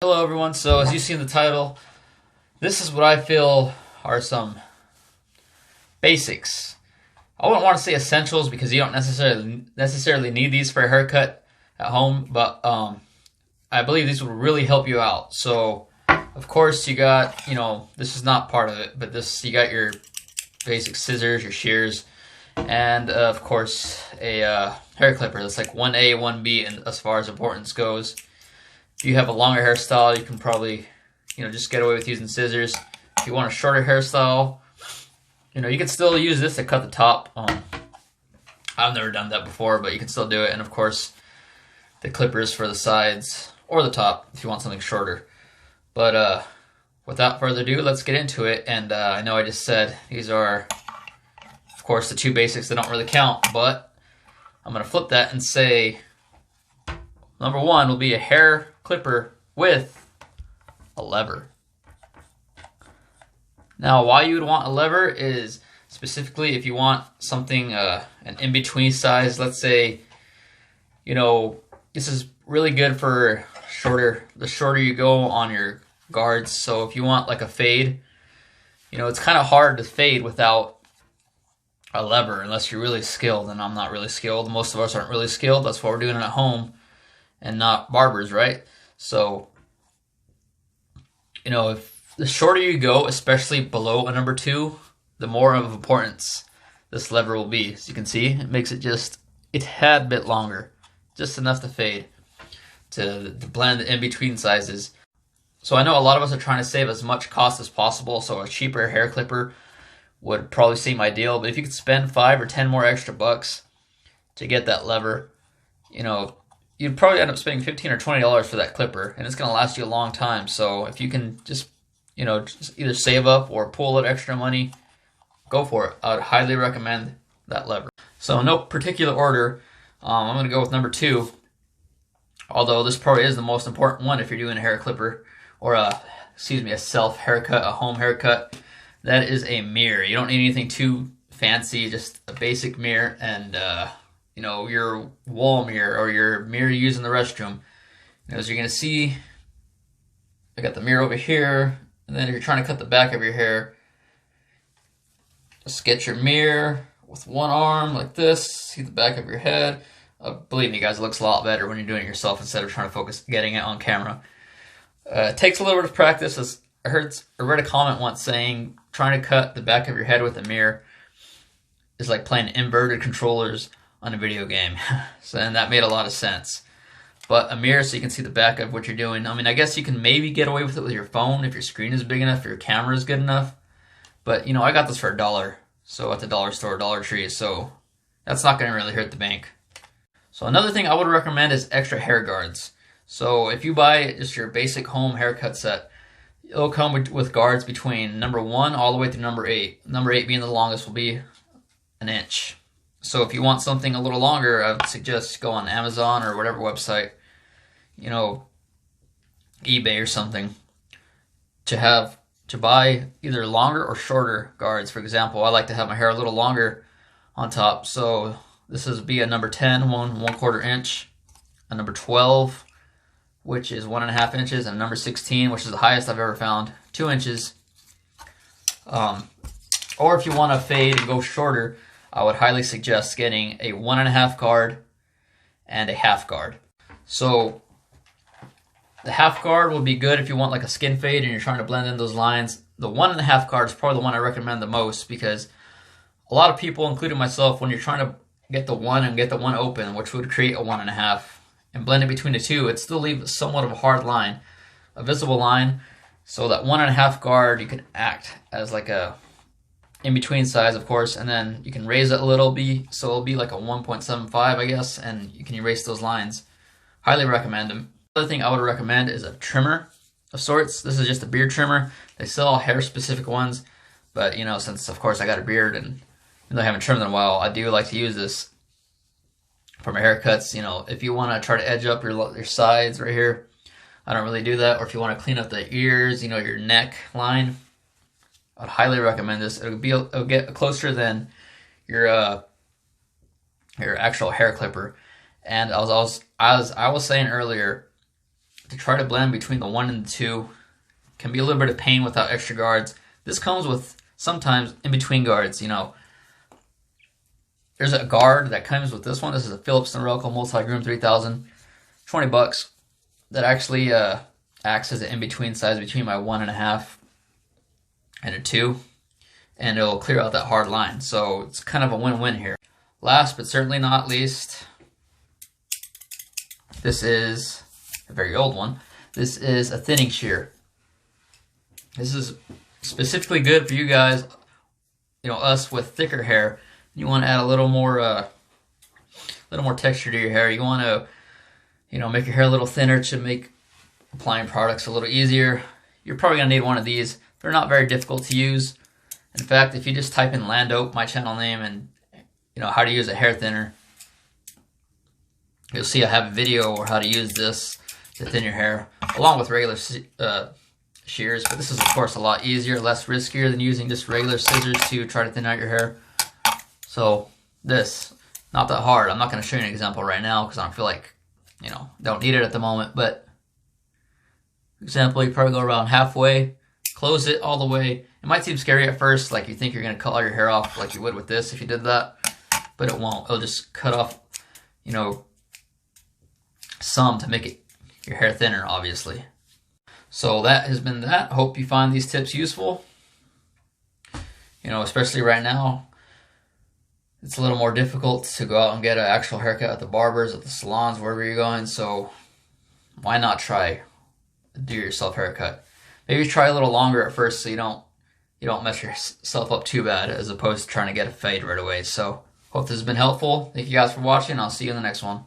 Hello everyone, so as you see in the title, this is what I feel are some basics. I wouldn't want to say essentials because you don't necessarily need these for a haircut at home, but I believe these will really help you out. So, of course, you got, this is not part of it, but you got your basic scissors, your shears, and of course, a hair clipper that's like 1A, 1B, and as far as importance goes. If you have a longer hairstyle, you can probably, just get away with using scissors. If you want a shorter hairstyle, you can still use this to cut the top. I've never done that before, but you can still do it. And of course, the clippers for the sides or the top if you want something shorter. But without further ado, let's get into it. And I know I just said these are, of course, the two basics that don't really count, but I'm going to flip that and say number one will be a hair clipper with a lever. Now, why you would want a lever is specifically if you want something, an in-between size. Let's say, this is really good for the shorter you go on your guards. So if you want like a fade, it's kind of hard to fade without a lever unless you're really skilled, and I'm not really skilled. Most of us aren't really skilled. That's why we're doing it at home and not barbers, right? So, if the shorter you go, especially below a number 2, the more of importance this lever will be. As you can see, it makes it just a tad bit longer, just enough to fade, to blend the in-between sizes. So I know a lot of us are trying to save as much cost as possible, so a cheaper hair clipper would probably seem ideal, but if you could spend 5 or 10 more extra bucks to get that lever, you'd probably end up spending $15 or $20 for that clipper, and it's going to last you a long time. So if you can just either save up or pull out extra money, go for it. I would highly recommend that lever. So in no particular order, I'm going to go with number 2, although this probably is the most important one if you're doing a hair clipper or a self haircut, a home haircut. That is a mirror. You don't need anything too fancy, just a basic mirror and your wall mirror or your mirror you use in the restroom. As you're going to see, I got the mirror over here, and then if you're trying to cut the back of your hair, just get your mirror with one arm like this, see the back of your head. Believe me guys, it looks a lot better when you're doing it yourself instead of trying to focus getting it on camera. It takes a little bit of practice. As I read a comment once saying trying to cut the back of your head with a mirror is like playing inverted controllers on a video game. And that made a lot of sense. But a mirror so you can see the back of what you're doing. I mean, I guess you can maybe get away with it with your phone if your screen is big enough, if your camera is good enough. But, I got this for $1. So at the dollar store, Dollar Tree. So that's not going to really hurt the bank. So another thing I would recommend is extra hair guards. So if you buy just your basic home haircut set, it'll come with guards between number 1 all the way through number 8. Number 8 being the longest will be an inch. So if you want something a little longer, I would suggest go on Amazon or whatever website, eBay or something, to buy either longer or shorter guards. For example, I like to have my hair a little longer on top. So this is be a number 10, 1/4 inch, a number 12, which is 1.5 inches, and a number 16, which is the highest I've ever found, 2 inches. Or if you want to fade and go shorter, I would highly suggest getting a 1.5 guard and a half guard. So the half guard will be good if you want like a skin fade and you're trying to blend in those lines. The 1.5 guard is probably the one I recommend the most because a lot of people, including myself, when you're trying to get the 1 and get the 1 open, which would create a 1.5, and blend it between the 2, it still leaves somewhat of a hard line, a visible line. So that 1.5 guard, you can act as like a in-between size, of course, and then you can raise it a little bit, so it'll be like a 1.75, I guess, and you can erase those lines. Highly recommend them. Another thing I would recommend is a trimmer of sorts. This is just a beard trimmer. They sell hair-specific ones, but, since, of course, I got a beard, and even though I haven't trimmed in a while, I do like to use this for my haircuts. If you want to try to edge up your sides right here, I don't really do that. Or if you want to clean up the ears, your neck line, I'd highly recommend this. It'll get closer than your actual hair clipper. And as I was saying earlier, to try to blend between the 1 and the 2. Can be a little bit of pain without extra guards. This comes with sometimes in between guards, you know. There's a guard that comes with this one. This is a Phillips Norelco Multi-Groom 3000, $20. That actually acts as an in-between size between my 1.5 and a 2, and it'll clear out that hard line. So it's kind of a win-win here. Last but certainly not least, this is a very old one. This is a thinning shear. This is specifically good for you guys, you know, us with thicker hair. You want to add a little more texture to your hair. You want to, you know, make your hair a little thinner to make applying products a little easier. You're probably gonna need one of these. They're not very difficult to use. In fact, if you just type in Lando, my channel name, and you know how to use a hair thinner, you'll see I have a video on how to use this to thin your hair, along with regular shears. But this is of course a lot easier, less riskier than using just regular scissors to try to thin out your hair. So this, not that hard. I'm not going to show you an example right now because I don't feel like, you know, don't need it at the moment. But for example, you probably go around halfway, close it all the way. It might seem scary at first, like you think you're going to cut all your hair off like you would with this if you did that, but it won't. It'll just cut off, you know, some to make it your hair thinner, obviously. So that has been that. Hope you find these tips useful. You know, especially right now, it's a little more difficult to go out and get an actual haircut at the barbers, at the salons, wherever you're going. So why not try a do-it-yourself haircut? Maybe try a little longer at first so you don't mess yourself up too bad, as opposed to trying to get a fade right away. So hope this has been helpful. Thank you guys for watching. I'll see you in the next one.